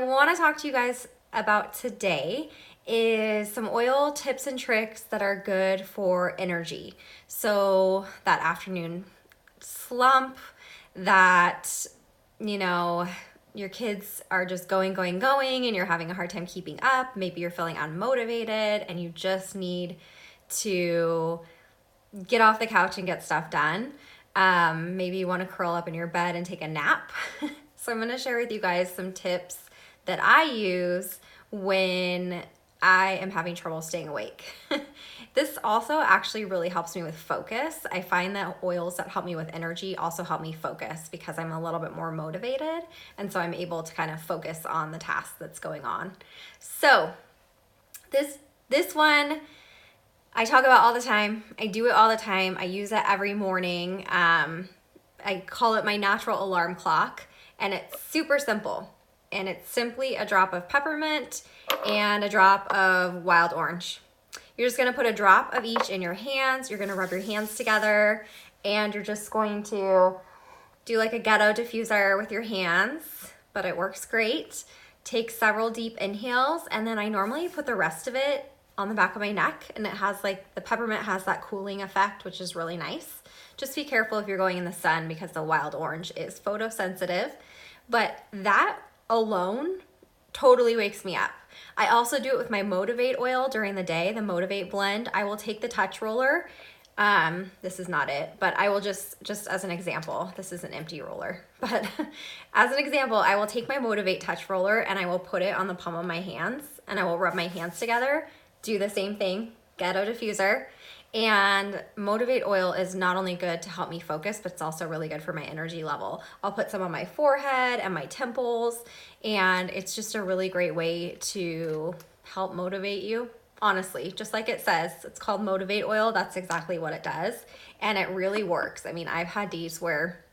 I want to talk to you guys about today is some oil tips and tricks that are good for energy. So that afternoon slump that, you know, your kids are just going, and you're having a hard time keeping up. Maybe you're feeling unmotivated and you just need to get off the couch and get stuff done. Maybe you want to curl up in your bed and take a nap. So I'm going to share with you guys some tips that I use when I am having trouble staying awake. This also actually really helps me with focus. I find that oils that help me with energy also help me focus because I'm a little bit more motivated, and so I'm able to kind of focus on the task that's going on. So this one I talk about all the time. I do it all the time. I use it every morning. I call it my natural alarm clock, and it's super simple. And it's simply a drop of peppermint and a drop of wild orange. You're just gonna put a drop of each in your hands. You're gonna rub your hands together, and you're just going to do like a ghetto diffuser with your hands, but it works great. Take several deep inhales, and then I normally put the rest of it on the back of my neck, and it has like, the peppermint has that cooling effect, which is really nice. Just be careful if you're going in the sun because the wild orange is photosensitive, but that alone totally wakes me up. I also do it with my Motivate oil during the day, the Motivate blend. I will take the touch roller. This is not it, but I will just as an example, this is an empty roller, but as an example, I will take my Motivate touch roller and I will put it on the palm of my hands and I will rub my hands together, do the same thing, ghetto diffuser. And Motivate oil is not only good to help me focus, but it's also really good for my energy level. I'll put some on my forehead and my temples, and it's just a really great way to help motivate you. Honestly, just like it says, it's called Motivate oil. That's exactly what it does. And it really works. I mean, I've had days where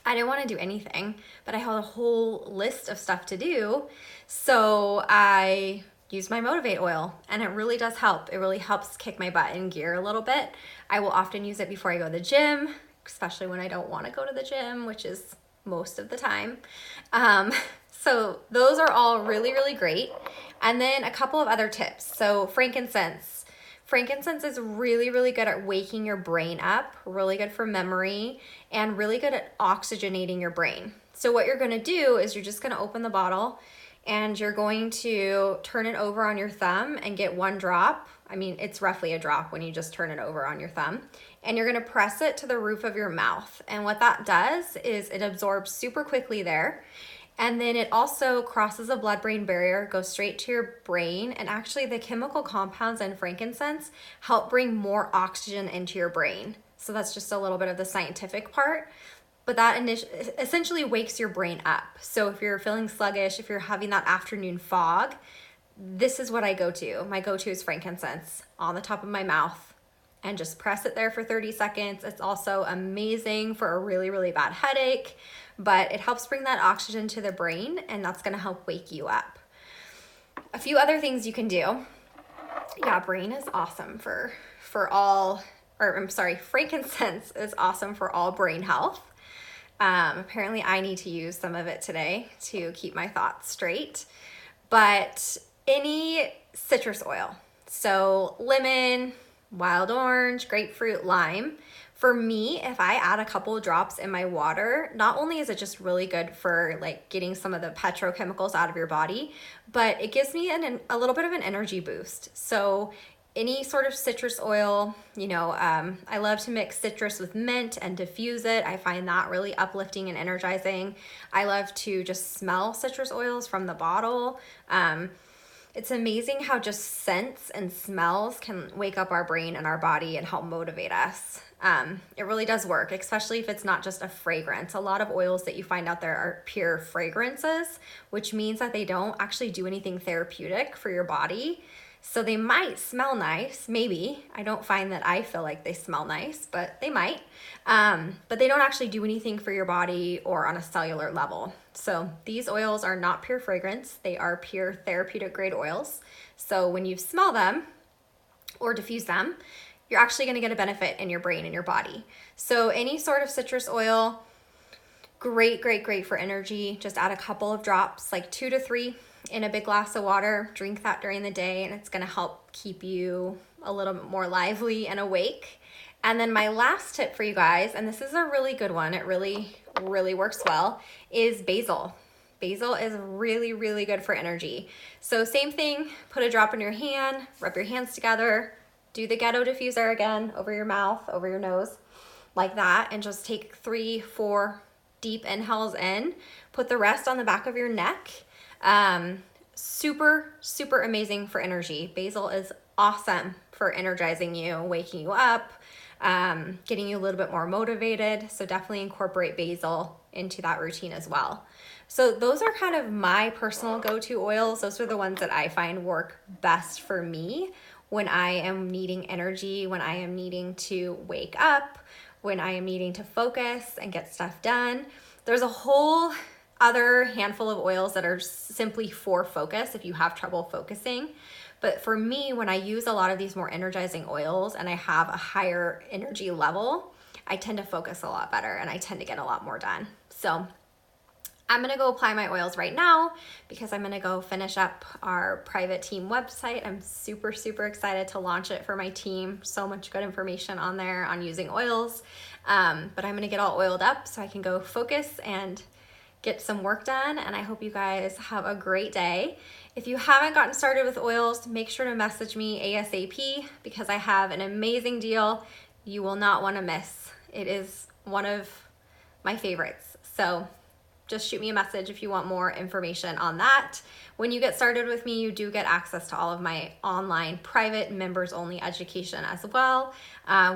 I didn't want to do anything, but I had a whole list of stuff to do. So I use my Motivate oil, and it really does help. It really helps kick my butt in gear a little bit. I will often use it before I go to the gym, especially when I don't want to go to the gym, which is most of the time. So those are all really, really great. And then a couple of other tips. So frankincense. Frankincense is really, really good at waking your brain up, really good for memory, and really good at oxygenating your brain. So what you're gonna do is you're just gonna open the bottle and you're going to turn it over on your thumb and get one drop. I mean, it's roughly a drop when you just turn it over on your thumb. And you're gonna press it to the roof of your mouth. And what that does is it absorbs super quickly there. And then it also crosses a blood-brain barrier, goes straight to your brain. And actually the chemical compounds in frankincense help bring more oxygen into your brain. So that's just a little bit of the scientific part. But that essentially wakes your brain up. So if you're feeling sluggish, if you're having that afternoon fog, this is what I go to. My go-to is frankincense on the top of my mouth and just press it there for 30 seconds. It's also amazing for a really, really bad headache, but it helps bring that oxygen to the brain, and that's gonna help wake you up. A few other things you can do. Yeah, brain is awesome frankincense is awesome for all brain health. Apparently I need to use some of it today to keep my thoughts straight. But any citrus oil, so lemon, wild orange, grapefruit, lime. For me, if I add a couple of drops in my water, not only is it just really good for like getting some of the petrochemicals out of your body, but it gives me a little bit of an energy boost. So any sort of citrus oil, I love to mix citrus with mint and diffuse it. I find that really uplifting and energizing. I love to just smell citrus oils from the bottle. It's amazing how just scents and smells can wake up our brain and our body and help motivate us. It really does work, especially if it's not just a fragrance. A lot of oils that you find out there are pure fragrances, which means that they don't actually do anything therapeutic for your body. So they might smell nice, maybe. I don't find that I feel like they smell nice, but they might. But they don't actually do anything for your body or on a cellular level. So these oils are not pure fragrance. They are pure therapeutic grade oils. So when you smell them or diffuse them, you're actually gonna get a benefit in your brain and your body. So any sort of citrus oil, Great, great, great for energy. Just add a couple of drops, like 2 to 3 in a big glass of water. Drink that during the day, and it's gonna help keep you a little bit more lively and awake. And then my last tip for you guys, and this is a really good one, it really, really works well, is basil. Basil is really, really good for energy. So same thing, put a drop in your hand, rub your hands together, do the ghetto diffuser again over your mouth, over your nose, like that, and just take 3, 4 deep inhales in, put the rest on the back of your neck. Super, super amazing for energy. Basil is awesome for energizing you, waking you up, getting you a little bit more motivated. So definitely incorporate basil into that routine as well. So those are kind of my personal go-to oils. Those are the ones that I find work best for me when I am needing energy, when I am needing to wake up, when I am needing to focus and get stuff done. There's a whole other handful of oils that are simply for focus if you have trouble focusing. But for me, when I use a lot of these more energizing oils and I have a higher energy level, I tend to focus a lot better and I tend to get a lot more done. So I'm gonna go apply my oils right now because I'm gonna go finish up our private team website. I'm super, super excited to launch it for my team. So much good information on there on using oils. But I'm gonna get all oiled up so I can go focus and get some work done. And I hope you guys have a great day. If you haven't gotten started with oils, make sure to message me ASAP because I have an amazing deal you will not wanna miss. It is one of my favorites. So just shoot me a message if you want more information on that. When you get started with me, you do get access to all of my online private members only education as well,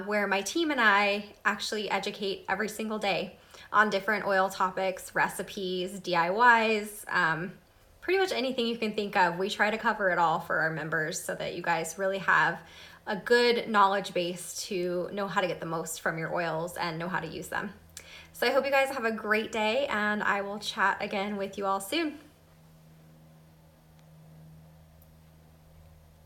where my team and I actually educate every single day on different oil topics, recipes, DIYs, pretty much anything you can think of. We try to cover it all for our members so that you guys really have a good knowledge base to know how to get the most from your oils and know how to use them. So I hope you guys have a great day, and I will chat again with you all soon.